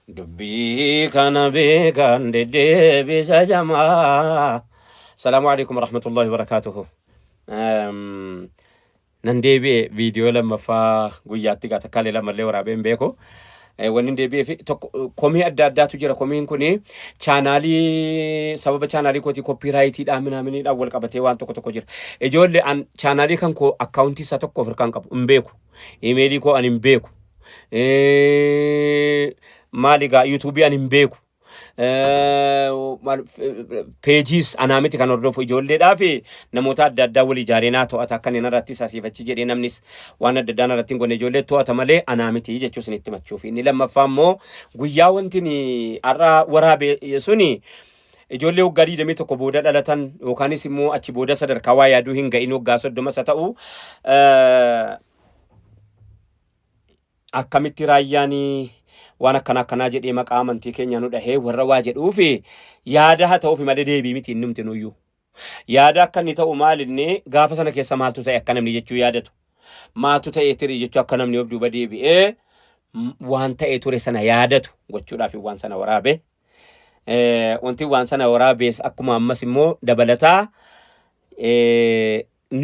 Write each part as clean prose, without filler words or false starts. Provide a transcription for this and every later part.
دبي كان بيكان ددي بسجما. السلام عليكم ورحمة الله وبركاته. أم نندي بي فيديو لما فا قوياتي قاتكالي لما اللي ورابين بيكو ونندي بي في كومي أدى تجرى كومين كوني channelي سبب channelي كوتي كوبي رايتي آمنا مني أول كابتي وان توكو جرى إجول أن channelي كان كو أكاونتي ساتوكو فركان كاب مبيكو إيميلي كو أن مبيكو maaligaa yuutuubii ani hin beeku pages anaamiti kan hordofu ijoolleedhaa fi namoota adda addaa wal ijaareenaa to'ata akka inni irratti sasiifachi jedhee namnis waan adda addaa irratti hin gonne ijoollee to'ata malee anaamiti jechuus inni itti machuuf inni lammaffaa immoo guyyaa wanti har'a waraabe suni ijoollee waggaa 21 booda dhalatan yookaanis immoo achi booda sadarkaa waa yaaduu hin ga'in waggaa 30 ta'u akkamitti raayyaanii waan akkana jedhee maqaa amantii keenya nu dhahee warra waa jedhuu fi yaada haa ta'uuf malee deebii miti inni numti nuyyuu yaada akka inni ta'u maal inni gaafa sana keessa maaltu ta'e akka namni jechuu yaadatu maaltu ta'e tirii jechuu akka namni of duuba deebi'ee waan ta'e ture sana yaadatu gochuudhaaf waan sana waraabe wanti waan sana waraabeef akkuma ammas immoo dabalataa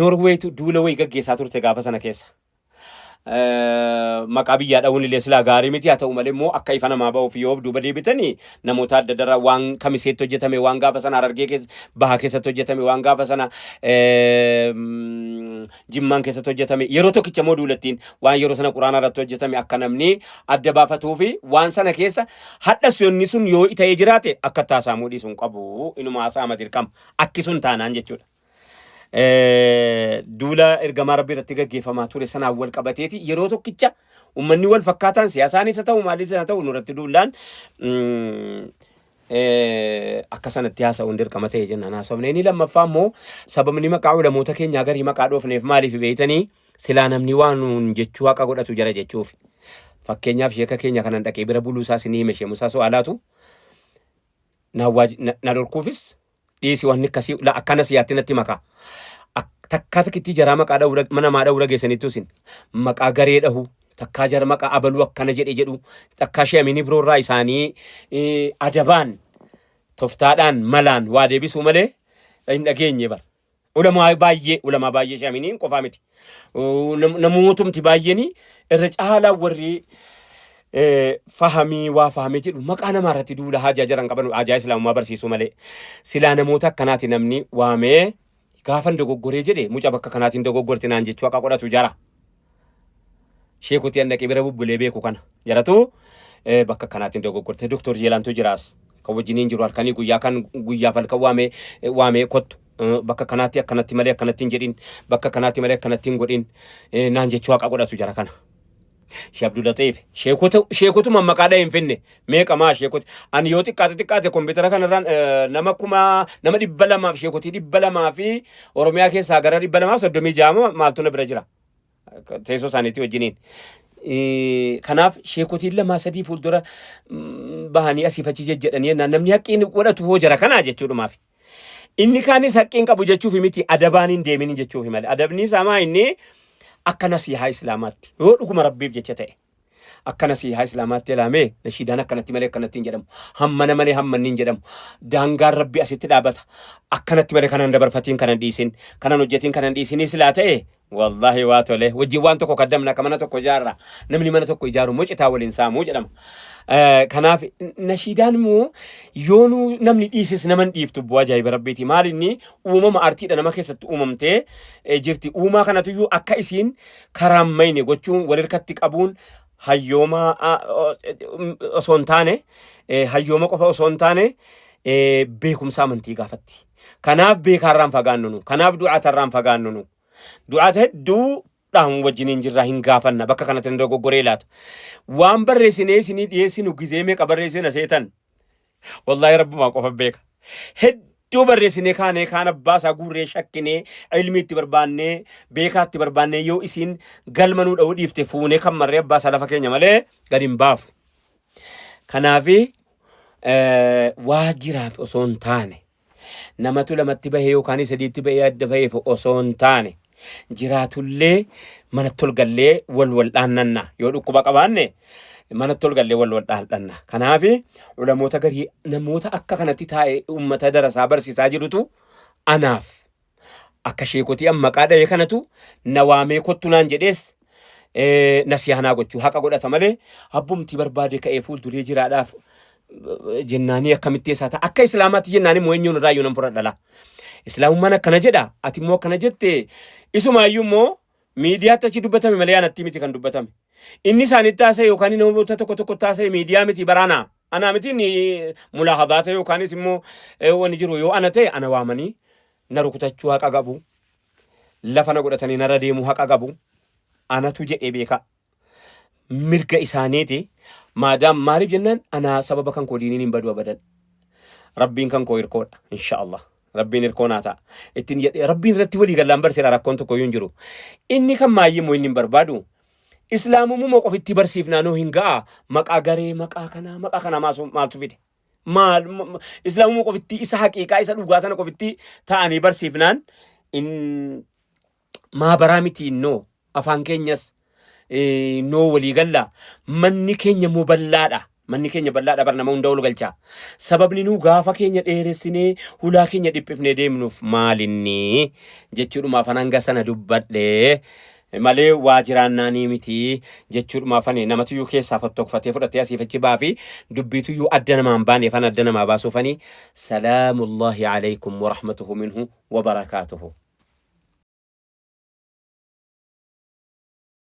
Norweetu duula wayii gaggeessaa turte gaafa sana keessa. Maqaa biyyaa dha'uun illee silaa gaarii miti haa ta'u malee immoo akka ifa namaa ba'uuf yoo of duuba deebitanii namoota adda addaa waan kamiseetti hojjetame waan gaafa sana Harargee bahaa keessatti hojjetame waan gaafa sana Jimmaan keessatti hojjetame yeroo tokkicha immoo duulattiin waan yeroo sana quraana irratti hojjetame akka namni adda baafatuu fi waan sana keessa hadhas yonni sun yoo ta'ee jiraate akka taasaamuu dhiisuun qabu inuma haasaa dirqama akki sun taanaan jechuudha. Duula ergamaa rabbii irratti gaggeeffamaa ture sanaan wal qabateeti yeroo tokkicha ummanni wal fakkaataan siyaasaanis haa ta'u maalis haa ta'u nurratti duulaan akka sanatti haasa'uun dirqama ta'e jennaan haasofne. Inni lammaffaa immoo sababni maqaa ulamoota keenyaa garii maqaa dhoofneef maaliif beeytanii silaa namni waan jechuu haqa godhatu jara jechuuf fakkeenyaaf sheeka keenya kanan dhaqee bira buluu isaas ni hime sheemusaa so'aalaatu na dhorkuufis dhiisi waan akkasii akkanas yaatti natti makaa takkaa takkitti jaraa maqaa dha'uu mana maa dha'uu dhageessaniitu isin maqaa garee dhahu takkaa jara maqaa abaluu akkana jedhu takkaa sheemini biroorraa isaanii adabaan toftaadhaan malaan waa deebisuu malee hin dhageenye bar ulamaa baay'ee sheeminiin qofaa miti namootumti baay'eeni irra caalaa warri fahamii waa fahamee jedhu maqaa namaa irratti duula haajaa jiran qaban haajaa islaamummaa barsiisuu malee silaa namoota akkanaati namni waamee gaafan dogoggoree jedhe mucaa bakka kanaatiin dogoggorti naan jechuu akka godhatu jara sheekutti annaqee bira bubbulee beeku kana jaratu bakka kanaatiin dogoggorte doktor Jeelaantu jiraas kan wajjiniin jiru halkanii guyyaa falka waamee kottu bakka kanaatti akkanatti malee akkanattiin jedhin bakka kanaatti malee akkanattiin godhin naan jechuu akka godhatu jara kana. Shabdu Lateef sheekutu maqaa dha'een finne meeqamaa sheekuti ani yoo xiqqaate kompiitara kanarraan nama 200 sheekutii 200 fi Oromiyaa keessaa gara 236 maaltu na bira jira teessoo isaaniitii wajjiniin. Kanaaf sheekutiin 2-3 fuuldura bahanii asiifachi jedhanii namni haqqiin godhatu hoo jara kanaa jechuudhumaaf. Inni kaanis haqqiin qabu jechuuf miti adabaan hin deemin jechuuf malee adabni isaa inni akka nasihaa islaamaatti yoo dhuguma rabbiif jecha ta'e akka nasihaa islaamaatti ilaamee nashiidaan akkanatti malee akkanatti hin jedhamu hammana malee hammanni hin jedhamu daangaan rabbi asitti dhaabata akkanatti malee kanan dabarfatiin kanan dhiisin kanan hojjetiin kanan dhiisinis laa ta'e wallahi waa tole wajjin waan tokko kaddamna akka mana tokko ijaarra namni mana tokko ijaaru moo citaa waliin saamuu jedhama. Kanaaf nashiidaan immoo yoonu namni dhiisis naman dhiiftu bu'aa ajaa'iba rabbiiti maal inni uumama artiidha nama keessatti uumamtee jirti uumaa kanatuyyuu akka isiin karaammayne gochuun walirkatti qabuun hayyooma osoo hin taane hayyooma qofa osoo hin taane beekumsa amantii gaafatti. Kanaaf beekaarraan fagaannu nu kanaaf du'aatarraan fagaannu nu du'aata hedduu dhaan wajjiniin jirraa hin gaafanna bakka kanatti dogoggoree laata waan barreessinee isinii dhiyeessinu gizee meeqa barreessina seetan wallahi rabbumaa qofa beeka hedduu barreessinee kaanee kaan abbaasaa guurree shakkinee ilmi itti barbaannee beekaa itti barbaannee yoo isiin galmanuu dha'uu dhiifte fuunee kan marree abbaasaa lafa keenya malee gad hin baafu. Kanaafi waajjiraaf osoo hin taane namatu lamatti bahee yookaan sadiitti bahee adda baheef osoo hin taane jiraatullee manatti ol gallee wal dhaannanna yoo dhukkuba qabaanne mana tolgalle wal dhaallanna. Kanaafi ulamoota garii namoota akka kanatti taa'ee uummata darasaa barsiisaa jirutu anaaf akka sheekotii amma qaadha'ee kanatu na waamee kottu naan jedhees nasihaanaa gochuu haqa godhata malee abbumti barbaade ka'ee fuulduree jiraadhaaf jennaanii akkamitti isaa ta'a akka islaamaatti jennaanii moo'eenyuun irraa iyyuu nan fudhadhala. Islaamummaan akkana jedha ati immoo akkana jette isumaayyuu immoo miidiyaatti achi dubbatame malee anatti miti kan dubbatame. Inni isaanitti taasise yookaan namoota tokko taasise miidiyaa miti baraana. Ana miti ni mulaahabaata yookaanis immoo wanni jiru yoo ana ta'e ana waamanii na rukutachuu haqa qabu. Lafa na godhatanii narra deemuu haqa qabu. Anatu jedhee beeka. Mirga isaaniiti. Maadaam maaliif jennaan ana sababa kan koo diiniin hin badu abadan. Rabbiin kan koo hirkoodha inshaallah. Rabbiin hirkoonaa ta'a. Ittiin jedhee Rabbiin irratti walii gallaan barseera rakkoon tokko iyyuu hin jiru. Inni kan maayyii moo inni hin barbaadu. Islaamummaa qofitti barsiifnaanoo hin ga'a. Maqaa garee maqaa kana maaltu fide. Islaamummaa qofitti isa haqiiqaa isa dhugaa sana qofitti ta'anii barsiifnaan maabaraa miti innoo afaan keenyas noo walii galla manni keenya immoo bal'aadha. Manni keenya bal'aadha bar nama hunda ol galcha. Sababni nu gaafa keenya dheeressinee hulaa keenya dhiphifnee deemnuuf maalinni jechuudhumaaf hanga sana dubbadhee malee waa jiraannaanii miti jechuudhumaaf namatu keessaa fottokfatee fudhatee asiif achi baafi dubbiitu adda namaan baane fan adda namaa baasuufani salaamullahi alaykum wa rahmatuhu minhu wa barakaatuhu.